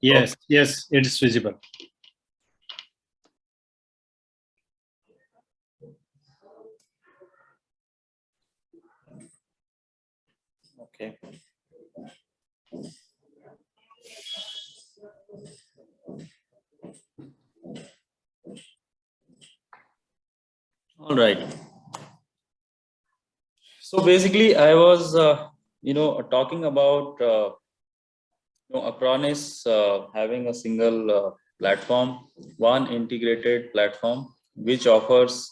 Yes, yes, it is visible. Okay. All right. So basically, I was, talking about, Acronis having a single platform, one integrated platform, which offers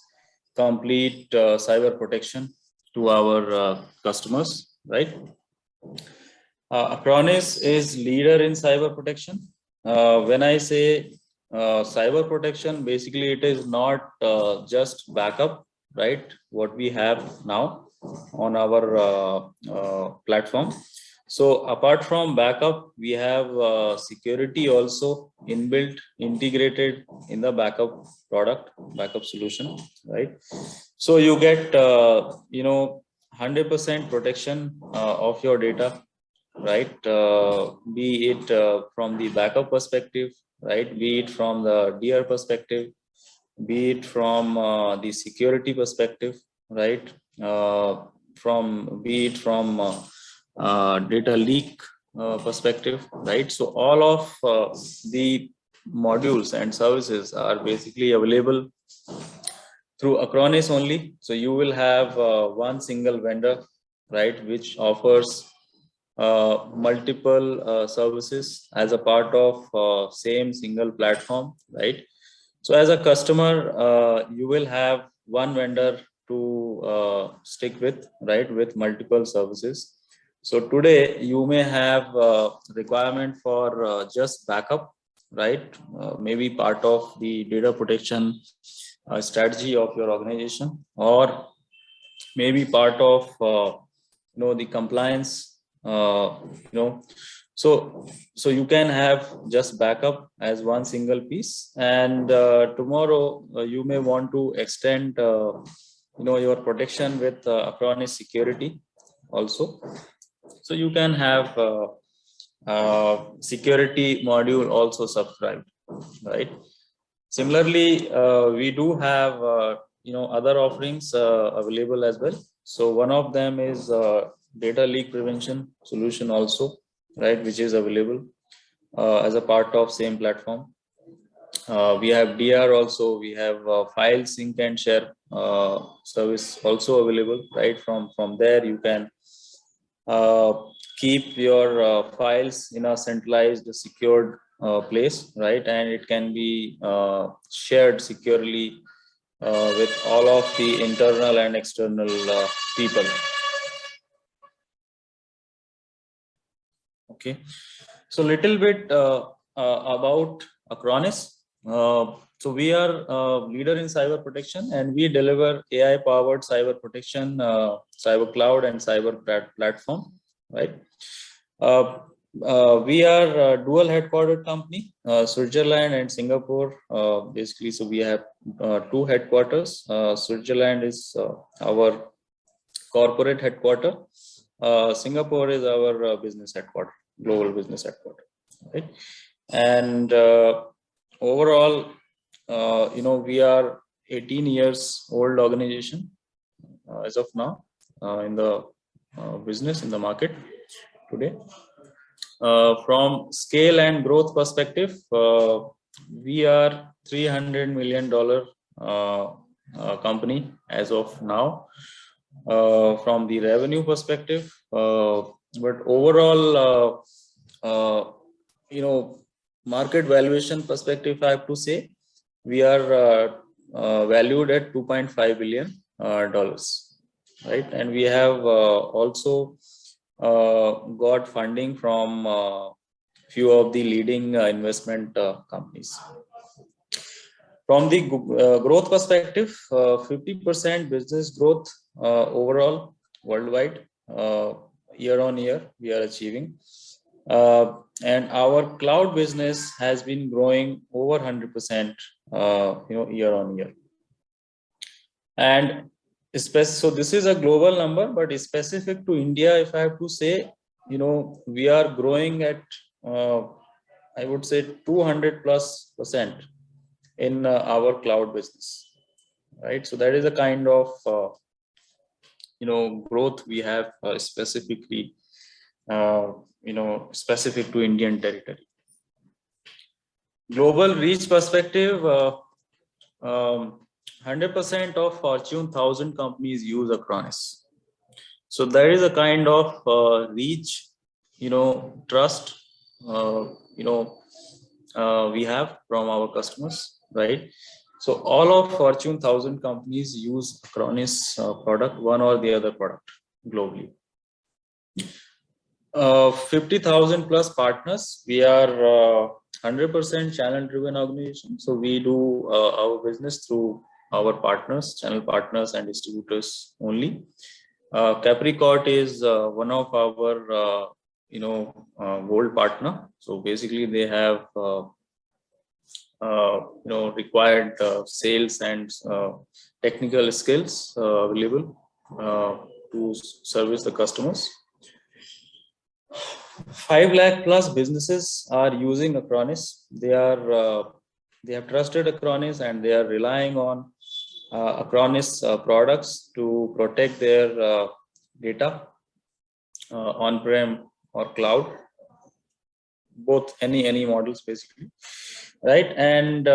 complete cyber protection to our customers, right? Acronis is leader in cyber protection. When I say cyber protection, basically it is not just backup, right? What we have now on our platform. So apart from backup, we have security also inbuilt, integrated in the backup product, backup solution, right? So you get 100% protection of your data, right? Be it from the backup perspective, right? Be it from the DR perspective, be it from the security perspective, right? From be it from data leak perspective, right? So all of the modules and services are basically available through Acronis only. So you will have one single vendor, right, which offers multiple services as a part of same single platform, right? So as a customer, you will have one vendor to stick with, right, with multiple services. So today you may have requirement for just backup, right? Maybe part of the data protection strategy of your organization, or maybe part of the compliance, you know so you can have just backup as one single piece, and tomorrow you may want to extend your protection with Acronis security also. So you can have security module also subscribed, right? Similarly, we do have other offerings available as well. So one of them is data leak prevention solution also, right, which is available as a part of same platform. We have DR also. We have file sync and share service also available, right? From there you can uh, keep your files in a centralized, secured place, right? And it can be shared securely with all of the internal and external people. Okay, so little bit about Acronis. So we are leader in cyber protection, and we deliver AI-powered cyber protection, cyber cloud, and cyber platform, right? We are a dual headquartered company, Switzerland and Singapore. Basically, so we have two headquarters. Switzerland is our corporate headquarter. Singapore is our business headquarter, global business headquarter, right? And overall, we are 18 years old organization as of now in the business, in the market today. From scale and growth perspective, we are $300 million company as of now. From the revenue perspective, but overall, market valuation perspective, I have to say we are valued at $2.5 billion dollars, right? And we have also got funding from few of the leading investment companies. From the growth perspective, 50% business growth overall worldwide year on year we are achieving, and our cloud business has been growing over 100% year on year. And so this is a global number, but specific to India, if I have to say, we are growing at I would say 200+% in our cloud business, right? So that is a kind of growth we have specifically specific to Indian territory. Global reach perspective, 100% of Fortune 1000 companies use Acronis. So there is a kind of reach, trust, we have from our customers, right? So all of Fortune 1000 companies use Acronis product, one or the other product globally. 50,000 plus partners. We are 100% channel driven organization. So we do our business through our partners, channel partners and distributors only. Capricorn is one of our gold partner. So basically they have required sales and technical skills available to service the customers. 5 lakh plus businesses are using Acronis. They have trusted Acronis and they are relying on Acronis products to protect their data on-prem or cloud, both any models basically, right? And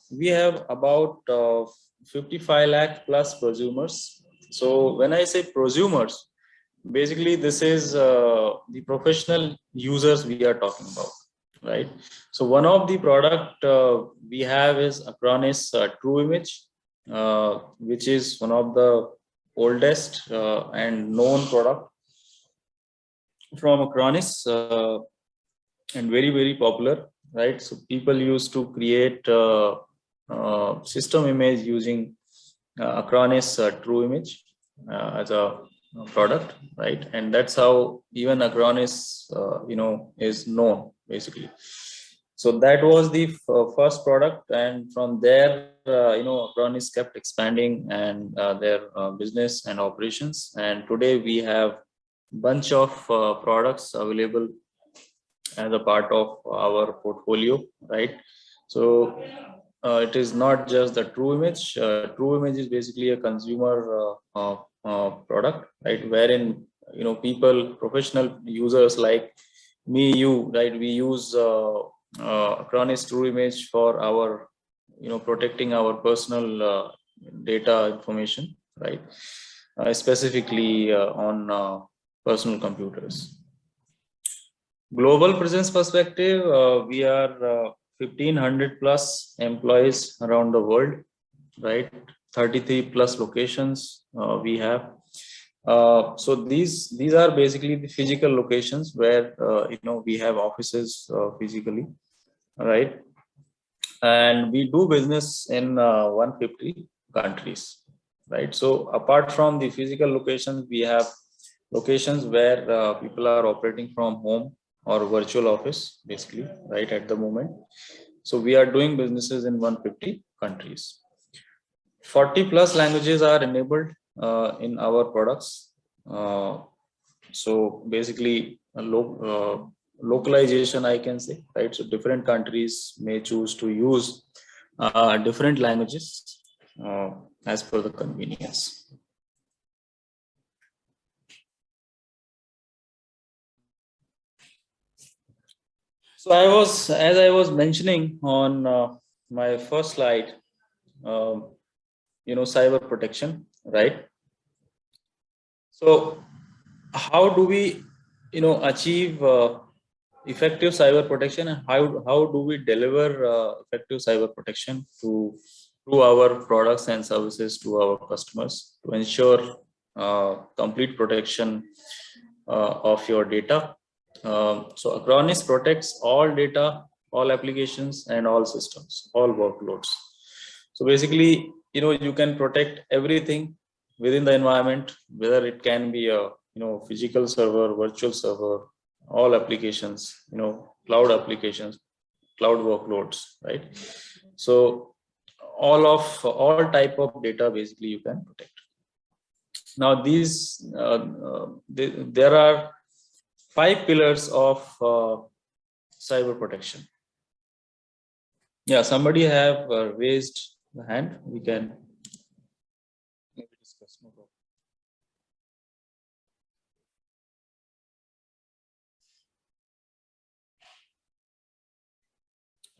we have about 55 lakh plus prosumers. So when I say prosumers, basically this is the professional users we are talking about, right? So one of the product we have is Acronis TrueImage, which is one of the oldest and known product from Acronis and very popular, right? So people used to create system image using Acronis TrueImage as a product, right? And that's how even Acronis is known basically. So that was the first product, and from there Acronis kept expanding and their business and operations, and today we have bunch of products available as a part of our portfolio, right? So it is not just the TrueImage. TrueImage is basically a consumer product, right? Wherein people, professional users like me, you, right? We use Acronis TrueImage for our protecting our personal data information, right? Specifically on personal computers. Global presence perspective, we are 1,500 plus employees around the world, right? 33 plus locations we have. So these are basically the physical locations where we have offices physically, right? And we do business in 150 countries, right? So apart from the physical locations, we have locations where people are operating from home or virtual office basically, right, at the moment. So we are doing businesses in 150 countries. 40 plus languages are enabled in our products. So basically localization, I can say, right? So different countries may choose to use different languages as per the convenience. So as I was mentioning on my first slide, cyber protection, right? So how do we, achieve effective cyber protection, and how do we deliver effective cyber protection through our products and services to our customers to ensure complete protection of your data? So Acronis protects all data, all applications, and all systems, all workloads. So basically, you can protect everything within the environment, whether it can be a physical server, virtual server, all applications, cloud applications, cloud workloads, right? So all type of data basically you can protect. Now these there are 5 pillars of cyber protection, Yeah, somebody have raised the hand. We can maybe discuss. No problem.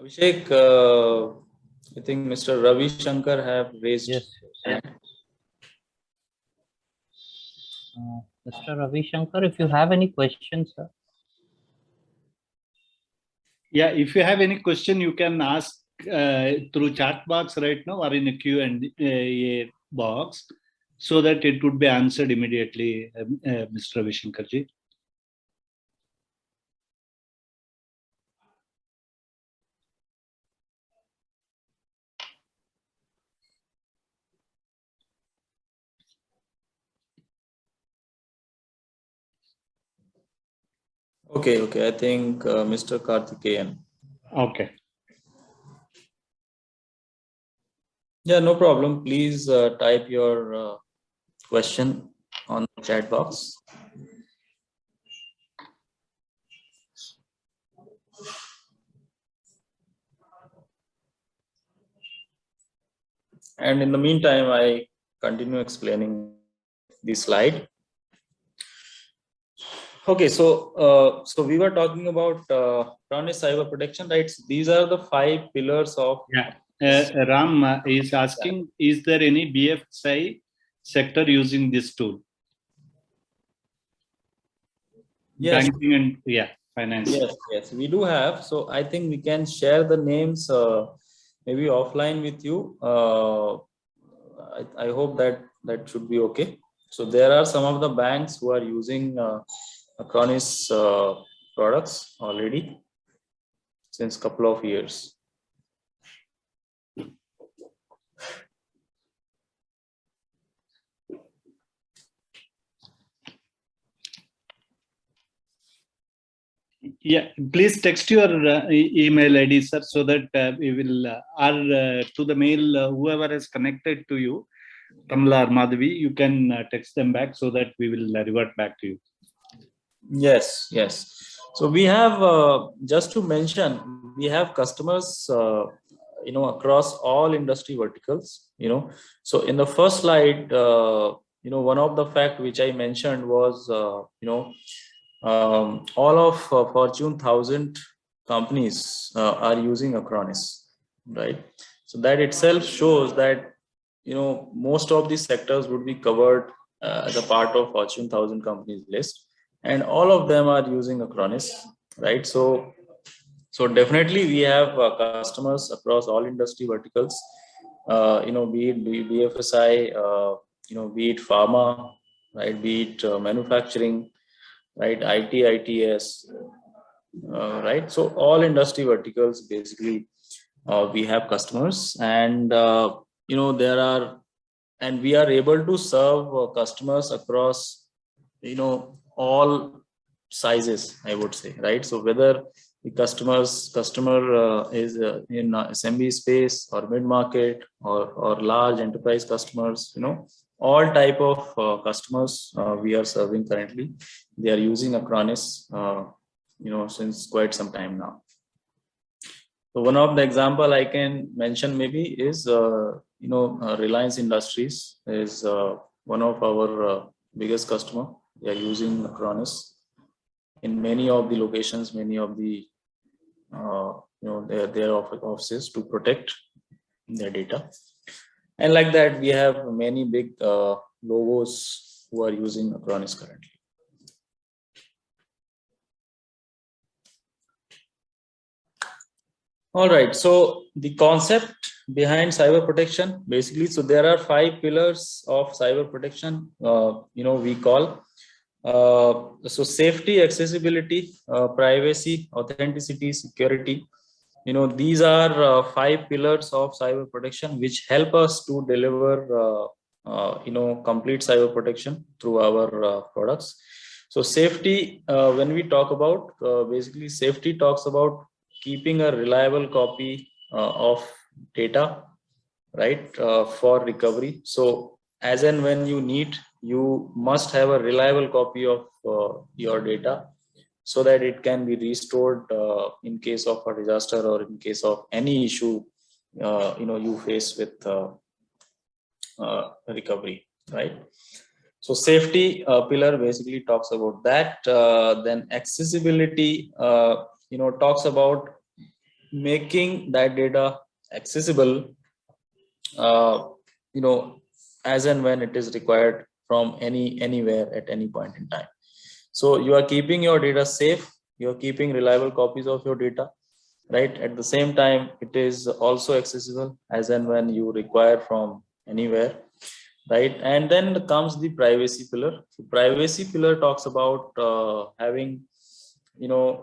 Abhishek, I think Mr. Ravi Shankar have raised. Yes. hand. Mr. Ravi Shankar, if you have any questions, sir. Yeah, if you have any question, you can ask through chat box right now or in a Q&A box, so that it would be answered immediately, Mr. Ravi Shankarji. Okay, okay. I think Mr. Karthikeyan. Okay. Yeah, no problem. Please type your question on the chat box. And in the meantime, I continue explaining the slide. Okay, so we were talking about Acronis cyber protection, right? So these are the 5 pillars of. Yeah. Ram is asking, is there any BFSI sector using this tool? Yes. Banking and finance. Yes, we do have. So I think we can share the names maybe offline with you. I hope that should be okay. So there are some of the banks who are using Acronis products already since couple of years. Yeah, please text your email ID, sir, so that we will, or to the mail, whoever is connected to you, Kamla or Madhavi, you can text them back so that we will revert back to you. Yes. So we have, just to mention, we have customers, across all industry verticals, So in the first slide, one of the fact which I mentioned was, all of Fortune 1000 companies are using Acronis, right? So that itself shows that, most of these sectors would be covered as a part of Fortune 1000 companies list, and all of them are using Acronis, right? So definitely we have customers across all industry verticals, be it BFSI, be it pharma, right, be it manufacturing, right, IT, ITS, right? So all industry verticals, basically, we have customers, and there are, and we are able to serve customers across, all sizes, I would say, right? So whether the customer is in SMB space or mid market or large enterprise customers, all type of customers we are serving currently. They are using Acronis, since quite some time now. So one of the example I can mention maybe is, Reliance Industries is one of our biggest customer. They are using Acronis in many of the locations, many of the, their offices to protect their data. And like that, we have many big logos who are using Acronis currently. All right. So the concept behind cyber protection, basically, so there are 5 pillars of cyber protection. We call so safety, accessibility, privacy, authenticity, security. These are 5 pillars of cyber protection which help us to deliver complete cyber protection through our products. So safety, when we talk about, basically safety talks about keeping a reliable copy of data, right, for recovery. So as and when you need, you must have a reliable copy of your data so that it can be restored in case of a disaster or in case of any issue you face with recovery, right? So safety pillar basically talks about that. Then accessibility, talks about making that data accessible, as and when it is required from anywhere at any point in time. So you are keeping your data safe, you are keeping reliable copies of your data, right? At the same time, it is also accessible as and when you require from anywhere, right? And then comes the privacy pillar. So privacy pillar talks about having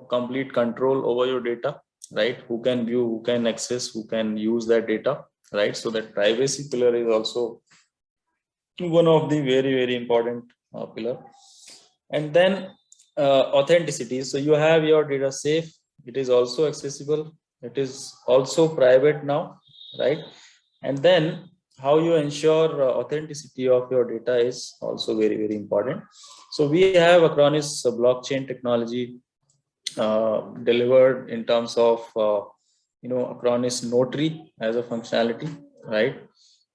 complete control over your data, right? Who can view, who can access, who can use that data, right? So that privacy pillar is also one of the very important pillar. And then authenticity. So you have your data safe, it is also accessible, it is also private now, right? And then how you ensure authenticity of your data is also very important. So we have Acronis blockchain technology delivered in terms of Acronis Notary as a functionality, right?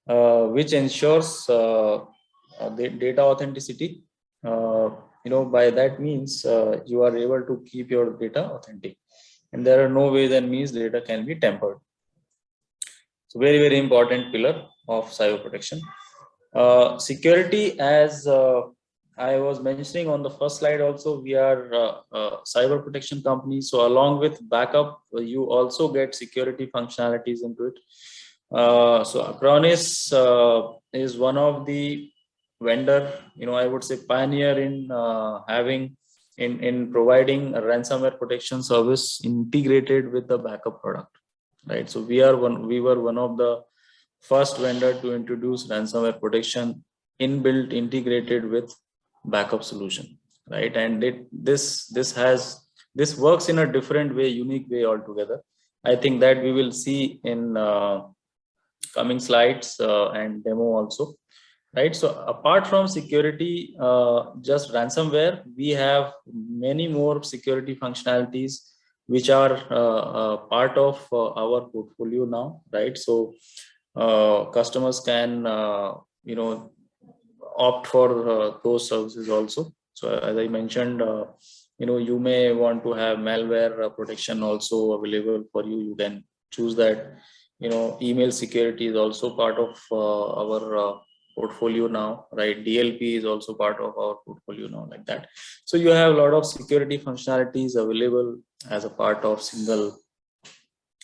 Which ensures the data authenticity. By that means you are able to keep your data authentic, and there are no ways and means data can be tampered. So very important pillar of cyber protection. Security, as I was mentioning on the first slide also, we are a cyber protection company. So along with backup, you also get security functionalities into it. So Acronis is one of the vendor, I would say pioneer in in providing a ransomware protection service integrated with the backup product, right? So we were one of the first vendor to introduce ransomware protection inbuilt integrated with backup solution, right? And this works in a different way, unique way altogether. I think that we will see in coming slides and demo also, right? So apart from security, just ransomware, we have many more security functionalities which are part of our portfolio now, right? So customers can opt for those services also. So as I mentioned, you may want to have malware protection also available for you. You can choose that. Email security is also part of our portfolio now, right? DLP is also part of our portfolio now, like that. So you have a lot of security functionalities available as a part of single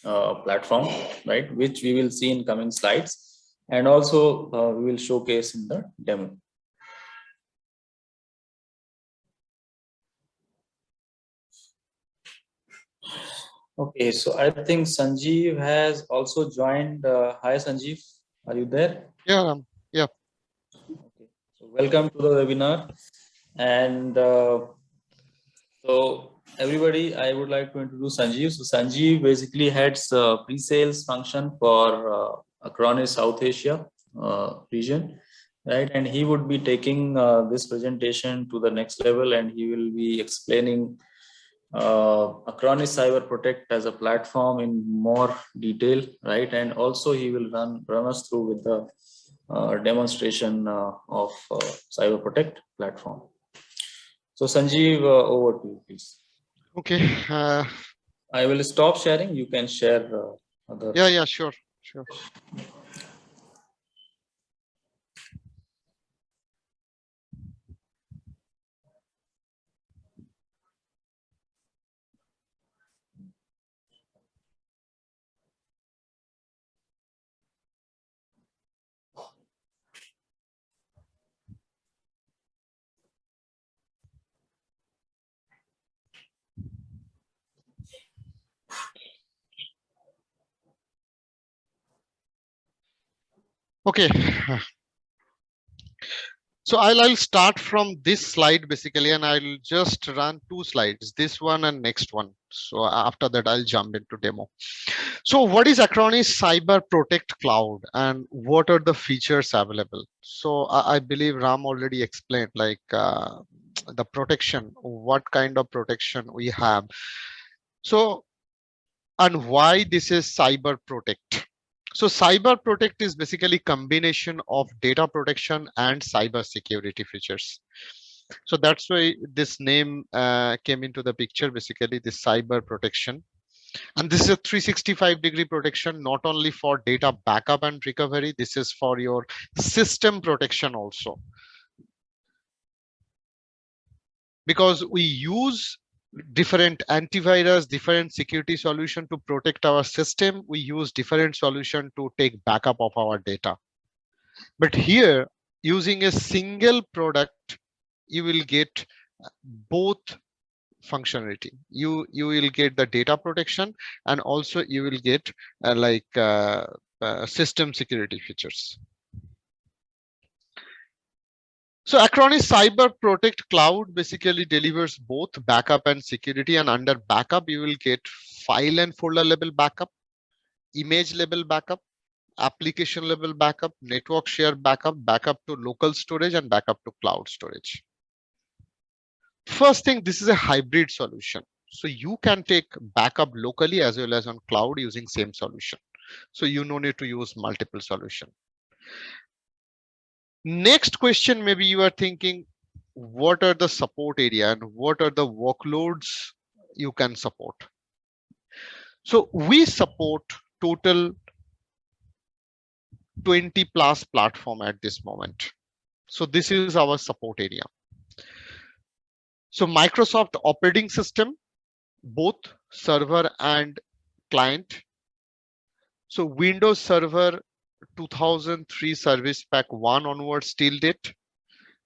platform, right? Which we will see in coming slides, and also we will showcase in the demo. Okay, so I think Sanjeev has also joined. Hi, Sanjeev, are you there? Yeah, yeah. Okay, so welcome to the webinar. And so everybody, I would like to introduce Sanjeev. So Sanjeev basically heads pre-sales function for Acronis South Asia region, right? And he would be taking this presentation to the next level, and he will be explaining Acronis Cyber Protect as a platform in more detail, right? And also he will run us through with the demonstration of Cyber Protect platform. So Sanjeev, over to you, please. Okay. I will stop sharing. You can share other. Yeah, sure. Okay. So I'll start from this slide basically, and I'll just run two slides, this one and next one. So after that, I'll jump into demo. So what is Acronis Cyber Protect Cloud, and what are the features available? So I believe Ram already explained, like the protection, what kind of protection we have. So, and why this is Cyber Protect. So Cyber Protect is basically combination of data protection and cyber security features. So that's why this name came into the picture, basically this cyber protection. And this is a 365-degree protection, not only for data backup and recovery, this is for your system protection also. Because we use different antivirus, different security solution to protect our system, we use different solution to take backup of our data. But here, using a single product, you will get both functionality. You will get the data protection, and also you will get system security features. So Acronis Cyber Protect Cloud basically delivers both backup and security, and under backup you will get file and folder level backup, image level backup, application level backup, network share backup, backup to local storage, and backup to cloud storage. First thing, this is a hybrid solution. So you can take backup locally as well as on cloud using same solution. So you no need to use multiple solution. Next question, maybe you are thinking, what are the support area and what are the workloads you can support? So we support total 20 plus platform at this moment. So this is our support area. So Microsoft operating system, both server and client. So Windows Server 2003 Service Pack 1 onwards till date,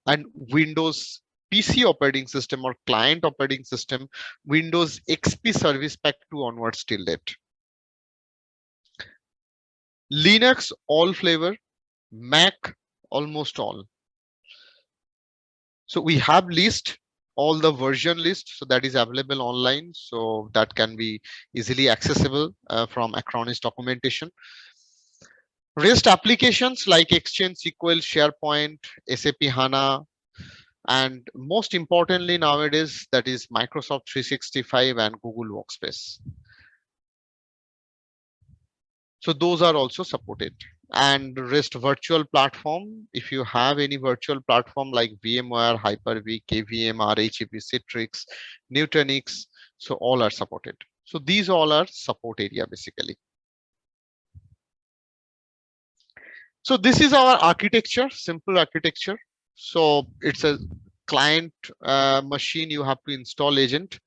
and Windows PC operating system or client operating system, Windows XP Service Pack 2 onwards till date. Linux all flavor, Mac almost all. So we have list all the version list, so that is available online, so that can be easily accessible from Acronis documentation. REST applications like Exchange, SQL, SharePoint, SAP HANA, and most importantly nowadays, that is Microsoft 365 and Google Workspace. So those are also supported. And REST virtual platform, if you have any virtual platform like VMware, Hyper-V, KVM, RHEP, Citrix, Nutanix, so all are supported. So these all are support area basically. So this is our architecture, simple architecture. So it's a client machine, you have to install agent.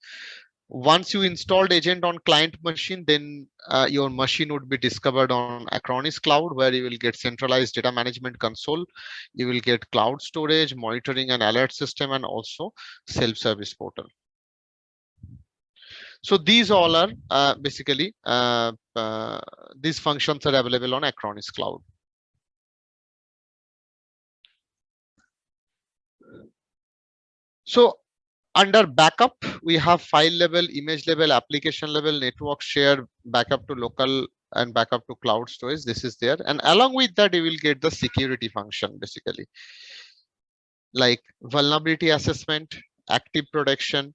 Once you installed agent on client machine, then your machine would be discovered on Acronis Cloud, where you will get centralized data management console. You will get cloud storage, monitoring and alert system, and also self-service portal. So these all are basically these functions are available on Acronis Cloud. So under backup, we have file level, image level, application level, network share, backup to local and backup to cloud storage. This is there. And along with that, you will get the security function basically, like vulnerability assessment, active protection.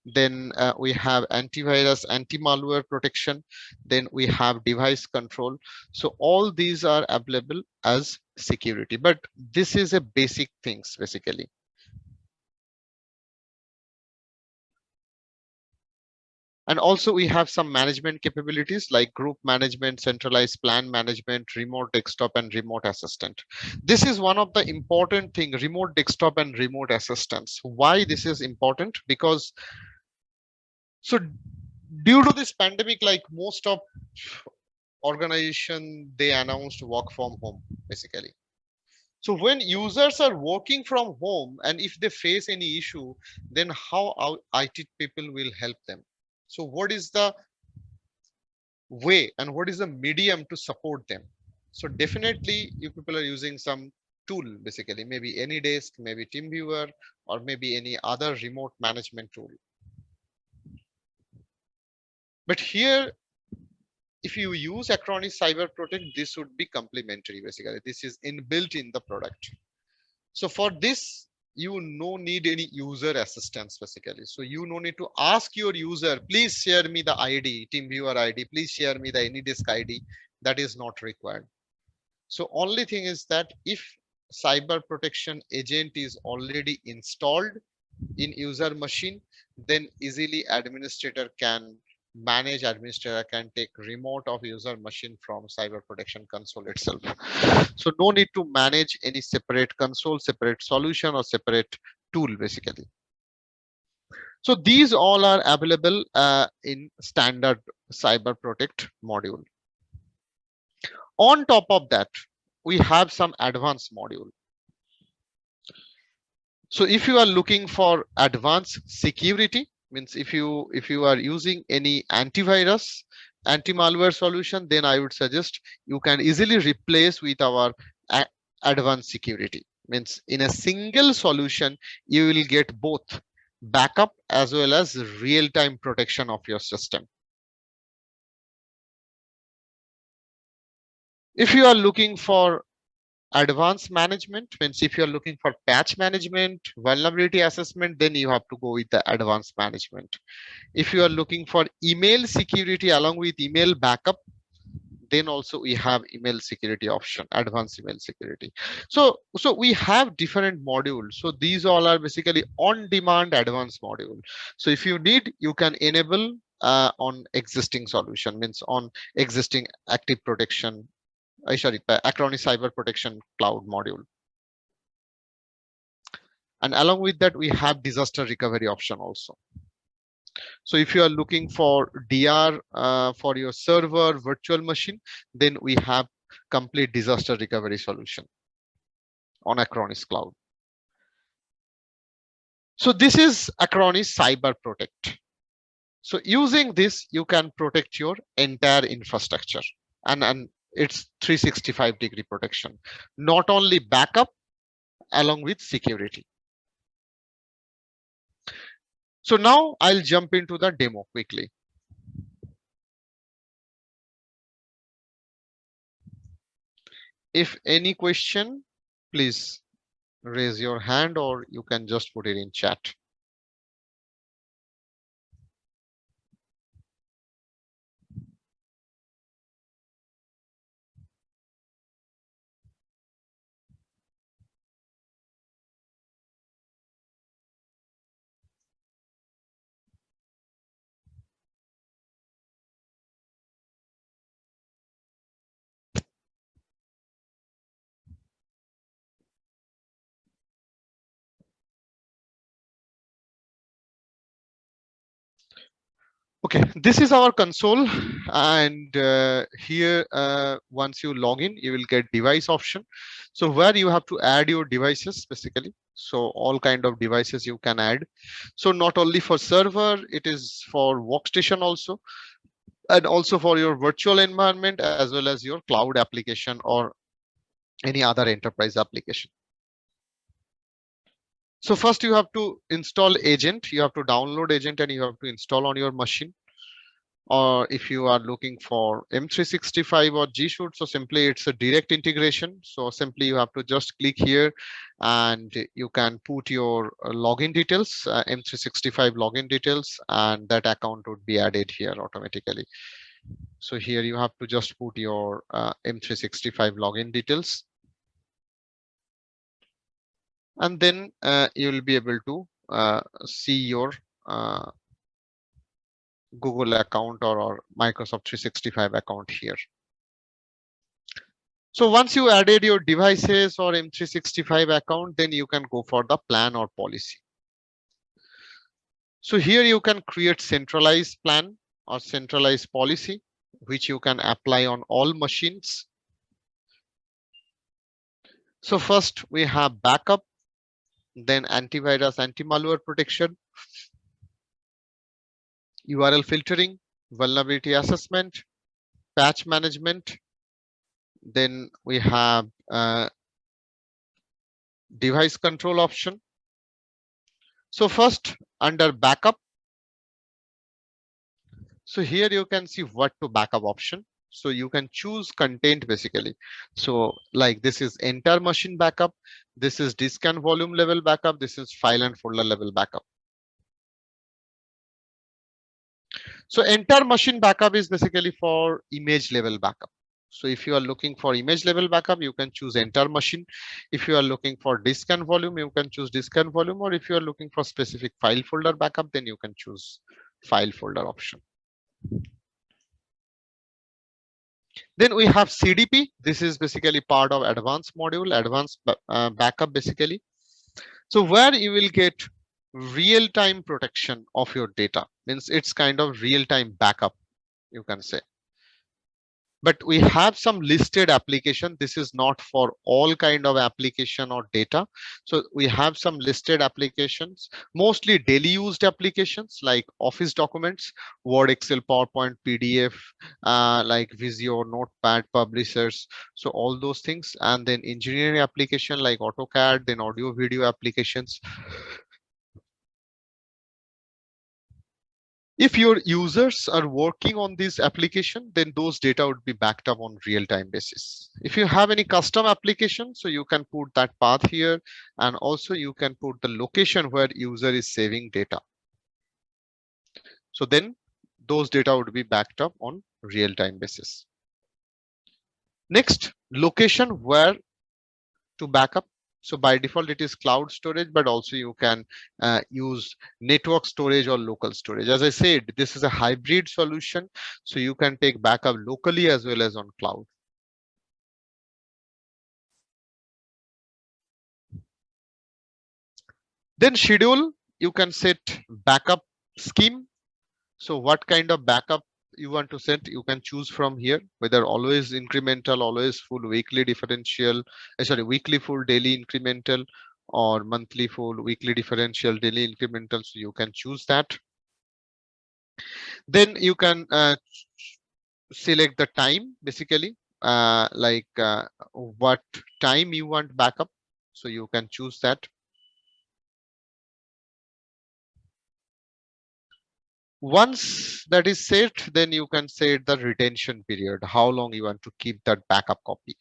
Then we have antivirus, anti-malware protection. Then we have device control. So all these are available as security, but this is a basic things basically. And also we have some management capabilities like group management, centralized plan management, remote desktop and remote assistant. This is one of the important thing, remote desktop and remote assistance. Why this is important? Because so due to this pandemic, like most of organization, they announced work from home basically. So when users are working from home and if they face any issue, then how our IT people will help them? So what is the way and what is the medium to support them? So definitely you people are using some tool basically, maybe AnyDesk, maybe TeamViewer, or maybe any other remote management tool. But here, if you use Acronis Cyber Protect, this would be complementary basically. This is inbuilt in the product. So for this, you no need any user assistance basically. So you no need to ask your user, please share me the ID, TeamViewer ID, please share me the AnyDesk ID. That is not required. So only thing is that if cyber protection agent is already installed in user machine, then easily administrator can take remote of user machine from cyber protection console itself. So no need to manage any separate console, separate solution, or separate tool basically. So these all are available in standard cyber protect module. On top of that, we have some advanced module. So if you are looking for advanced security, means if you are using any antivirus, anti-malware solution, then I would suggest you can easily replace with our advanced security. Means in a single solution, you will get both backup as well as real-time protection of your system. If you are looking for advanced management, means if you're looking for patch management, vulnerability assessment, then you have to go with the advanced management. If you are looking for email security along with email backup, then also we have email security option, advanced email security. So we have different modules. So these all are basically on demand advanced module. So if you need, you can enable on existing solution, means on existing active protection, Acronis Cyber Protection Cloud module. And along with that, we have disaster recovery option also. So if you are looking for DR for your server virtual machine, then we have complete disaster recovery solution on Acronis Cloud. So this is Acronis Cyber Protect. So using this, you can protect your entire infrastructure, and it's 365-degree protection, not only backup, along with security. So now I'll jump into the demo quickly. If any question, please raise your hand, or you can just put it in chat. Okay, this is our console, and here once you log in, you will get device option. So where you have to add your devices basically. So all kind of devices you can add. So not only for server, it is for workstation also, and also for your virtual environment as well as your cloud application or any other enterprise application. So first you have to install agent, you have to download agent, and you have to install on your machine. Or if you are looking for M365 or G Suite, so simply it's a direct integration. So simply you have to just click here and you can put your login details, M365 login details, and that account would be added here automatically. So here you have to just put your M365 login details. And then you will be able to see your Google account or Microsoft 365 account here. So once you added your devices or M365 account, then you can go for the plan or policy. So here you can create centralized plan or centralized policy, which you can apply on all machines. So first we have backup, then antivirus, anti-malware protection, URL filtering, vulnerability assessment, patch management. Then we have device control option. So first under backup. So here you can see what to backup option. So you can choose content basically. So like this is entire machine backup, this is disk and volume level backup, this is file and folder level backup. So entire machine backup is basically for image level backup. So if you are looking for image level backup, you can choose entire machine. If you are looking for disk and volume, you can choose disk and volume. Or if you are looking for specific file folder backup, then you can choose file folder option. Then we have CDP. This is basically part of advanced module, advanced backup basically. So where you will get real-time protection of your data, means it's kind of real-time backup, you can say. But we have some listed application. This is not for all kind of application or data. So we have some listed applications, mostly daily used applications like Office documents, Word, Excel, PowerPoint, PDF, like Visio, Notepad, publishers. So all those things, and then engineering application like AutoCAD, then audio video applications. If your users are working on this application, then those data would be backed up on real-time basis. If you have any custom application, so you can put that path here, and also you can put the location where user is saving data. So then those data would be backed up on real-time basis. Next, location where to backup. So by default, it is cloud storage, but also you can use network storage or local storage. As I said, this is a hybrid solution. So you can take backup locally as well as on cloud. Then schedule, you can set backup scheme. So what kind of backup you want to set, you can choose from here, whether always incremental, always full, weekly differential, weekly full, daily incremental, or monthly full, weekly differential, daily incremental. So you can choose that. Then you can select the time basically, what time you want backup. So you can choose that. Once that is set, then you can set the retention period, how long you want to keep that backup copy.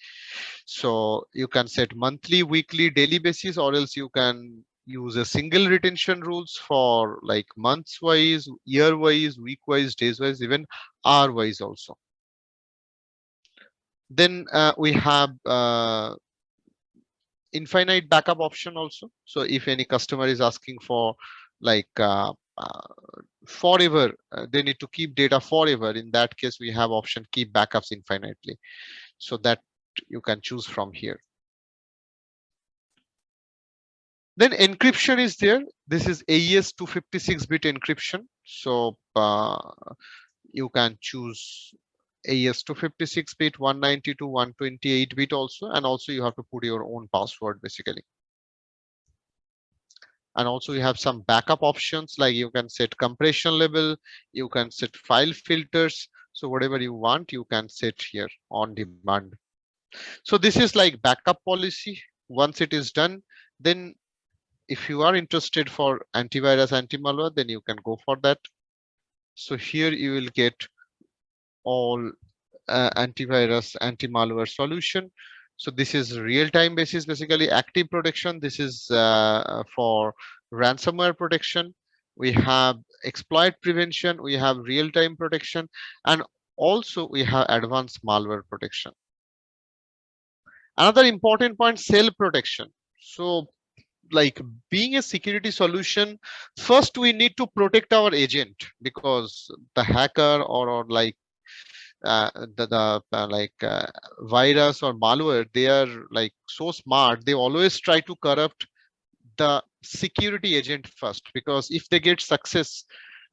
So you can set monthly, weekly, daily basis, or else you can use a single retention rules for like months wise, year wise, week wise, days wise, even hour wise also. Then we have infinite backup option also. So if any customer is asking for like forever, they need to keep data forever, in that case we have option keep backups infinitely, so that you can choose from here. Then encryption is there. This is AES 256-bit encryption. So you can choose AES 256-bit, 192, 128-bit also, and also you have to put your own password basically. And also you have some backup options, like you can set compression level, you can set file filters. So whatever you want, you can set here on demand. So this is like backup policy. Once it is done, then if you are interested for antivirus, anti-malware, then you can go for that. So here you will get all antivirus, anti-malware solution. So this is real-time basis, basically active protection. This is for ransomware protection. We have exploit prevention, we have real-time protection, and also we have advanced malware protection. Another important point, cell protection. So like being a security solution, first we need to protect our agent, because the hacker or like virus or malware, they are like so smart, they always try to corrupt the security agent first, because if they get success,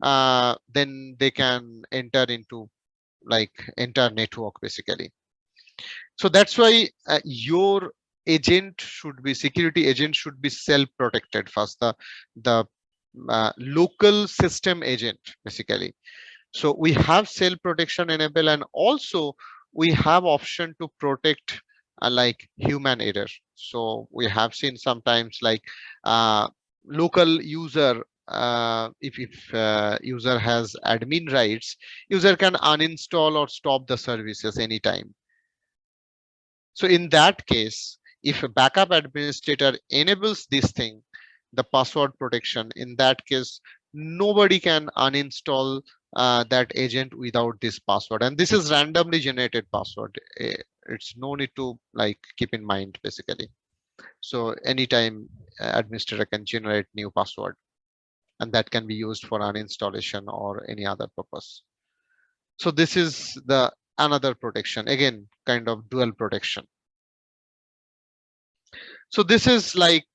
then they can enter into like entire network basically. So that's why your agent should be, security agent should be self-protected first, the local system agent basically. So we have cell protection enable, and also we have option to protect like human error. So we have seen sometimes like local user if user has admin rights, user can uninstall or stop the services anytime. So in that case, if a backup administrator enables this thing, the password protection, in that case, nobody can uninstall that agent without this password. And this is randomly generated password. It's no need to like keep in mind basically. So anytime administrator can generate new password, and that can be used for uninstallation or any other purpose. So this is the another protection, again, kind of dual protection. So this is like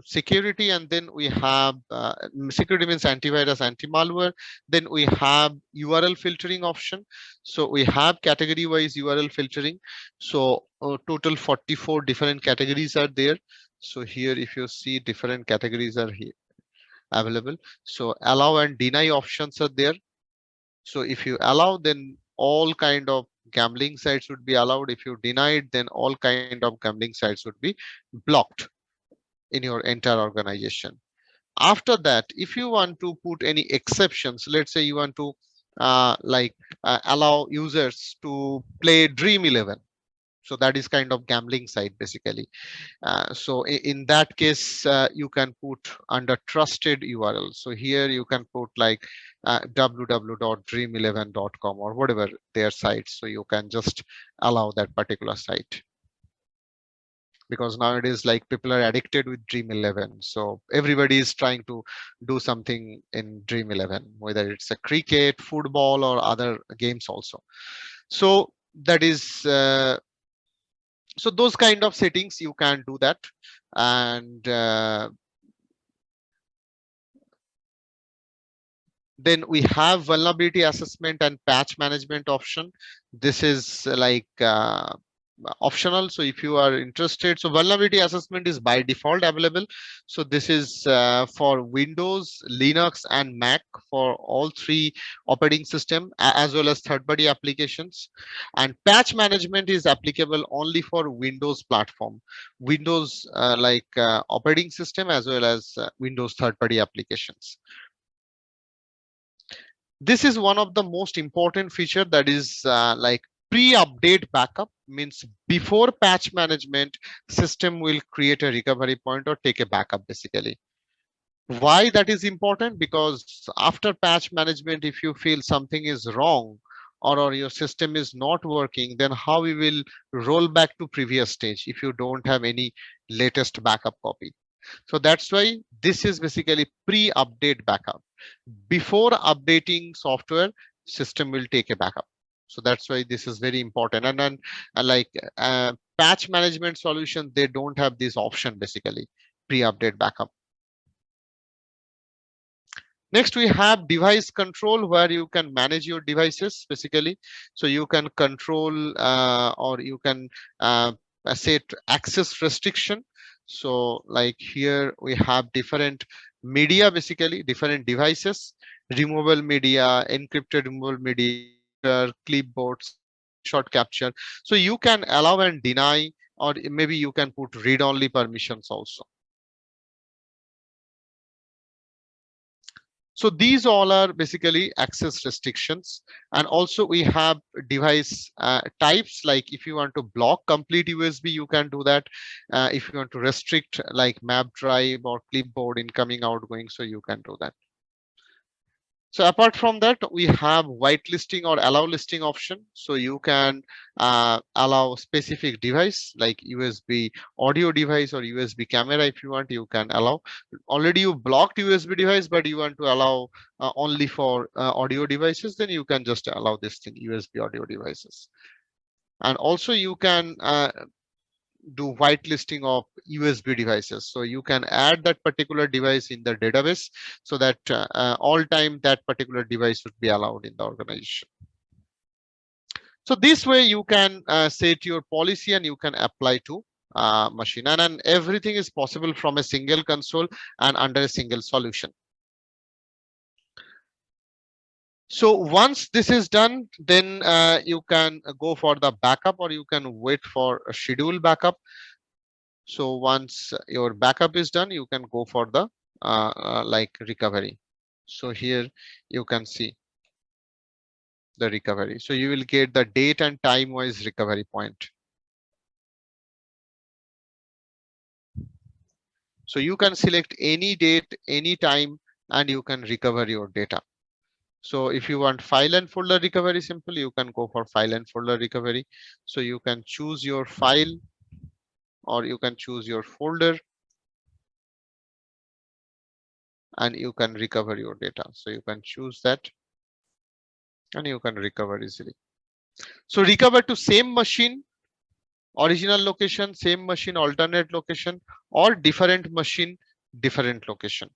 security, and then we have security means antivirus, anti-malware. Then we have URL filtering option. So we have category wise URL filtering. So total 44 different categories are there. So here, if you see, different categories are here available. So allow and deny options are there. So if you allow, then all kind of gambling sites would be allowed. If you deny it, then all kind of gambling sites would be blocked in your entire organization. After that, if you want to put any exceptions, let's say you want to allow users to play Dream 11. So that is kind of gambling site basically. So in that case, you can put under trusted URL. So here you can put like www.dream11.com or whatever their site. So you can just allow that particular site. Because nowadays, like, people are addicted with Dream 11. So everybody is trying to do something in Dream 11, whether it's a cricket, football, or other games also. So that is so those kind of settings you can do that. And then we have vulnerability assessment and patch management option. This is like optional. So if you are interested, so vulnerability assessment is by default available. So this is for Windows, Linux, and Mac, for all three operating system, as well as third-party applications. And patch management is applicable only for Windows platform, Windows operating system, as well as Windows third-party applications. This is one of the most important feature, that is pre-update backup. Means before patch management, system will create a recovery point or take a backup basically. Why that is important? Because after patch management, if you feel something is wrong, or your system is not working, then how we will roll back to previous stage if you don't have any latest backup copy. So that's why this is basically pre-update backup. Before updating software, system will take a backup. So that's why this is very important. And then patch management solution, they don't have this option basically, pre-update backup. Next, we have device control, where you can manage your devices basically. So you can control or you can set access restriction. So like here we have different media, basically different devices, removable media, encrypted removable media, clipboards, screenshot capture. So you can allow and deny, or maybe you can put read-only permissions also. So these all are basically access restrictions. And also we have device types, like if you want to block complete USB, you can do that. If you want to restrict like map drive or clipboard incoming, outgoing, so you can do that. So apart from that, we have whitelisting or allow listing option. So you can allow specific device like USB audio device or USB camera. If you want, you can allow. Already you blocked USB device, but you want to allow only for audio devices, then you can just allow this thing, USB audio devices. And also you can do whitelisting of USB devices. So you can add that particular device in the database, so that all time that particular device would be allowed in the organization. So this way you can set your policy and you can apply to machine, and everything is possible from a single console and under a single solution. So once this is done, then you can go for the backup, or you can wait for a scheduled backup. So once your backup is done, you can go for the like recovery. So here you can see the recovery. So you will get the date and time wise recovery point. So you can select any date, any time, and you can recover your data. So if you want file and folder recovery simple, you can go for file and folder recovery. So you can choose your file or you can choose your folder and you can recover your data. So you can choose that and you can recover easily. So recover to same machine, original location, same machine, alternate location, or different machine, different location.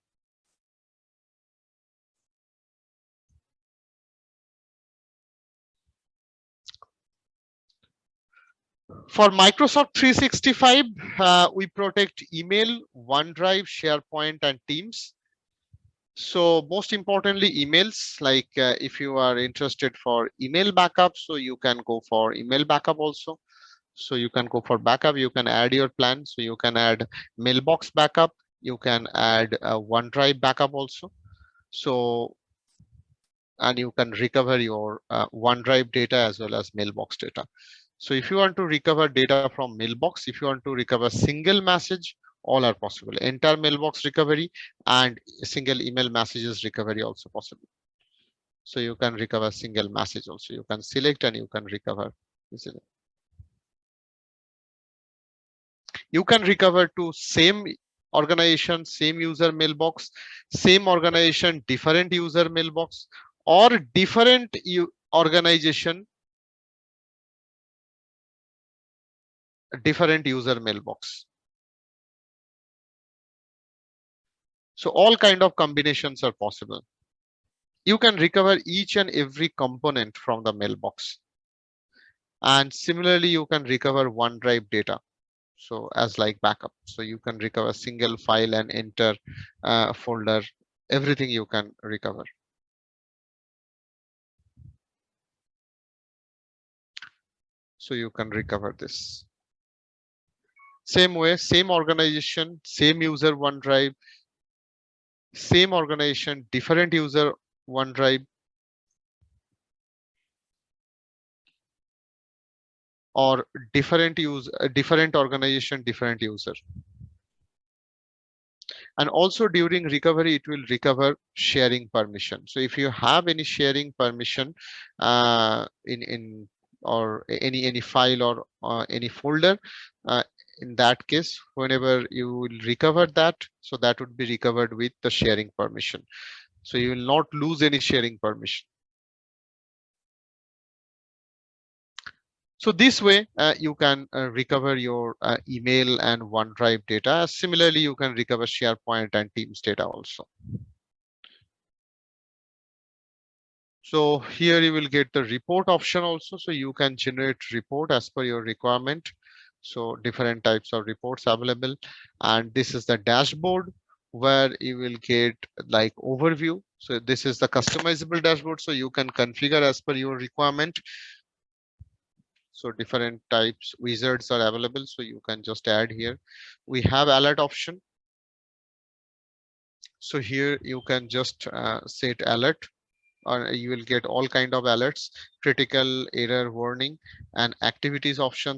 For Microsoft 365, we protect email, OneDrive, SharePoint, and Teams. So most importantly, emails, like if you are interested for email backup, so you can go for email backup also. So you can go for backup, you can add your plan. So you can add mailbox backup, you can add OneDrive backup also. So, and you can recover your OneDrive data as well as mailbox data. So if you want to recover data from mailbox, if you want to recover single message, all are possible. Entire mailbox recovery and single email messages recovery also possible. So you can recover single message also. You can select and you can recover easily. You can recover to same organization, same user mailbox, same organization, different user mailbox, or different organization, different user mailbox. So all kind of combinations are possible. You can recover each and every component from the mailbox. And similarly, you can recover OneDrive data. So as like backup. So you can recover single file and enter folder, everything you can recover. So you can recover this. Same way, same organization, same user OneDrive, same organization, different user OneDrive, or different different organization, different user. And also during recovery, it will recover sharing permission. So if you have any sharing permission in or any file or any folder, in that case, whenever you will recover that, so that would be recovered with the sharing permission. So you will not lose any sharing permission. So this way you can recover your email and OneDrive data. Similarly, you can recover SharePoint and Teams data also. So here you will get the report option also. So you can generate report as per your requirement. So different types of reports available. And this is the dashboard where you will get like overview. So this is the customizable dashboard. So you can configure as per your requirement. So different types wizards are available. So you can just add here. We have alert option. So here you can just set alert, or you will get all kind of alerts, critical error warning, and activities options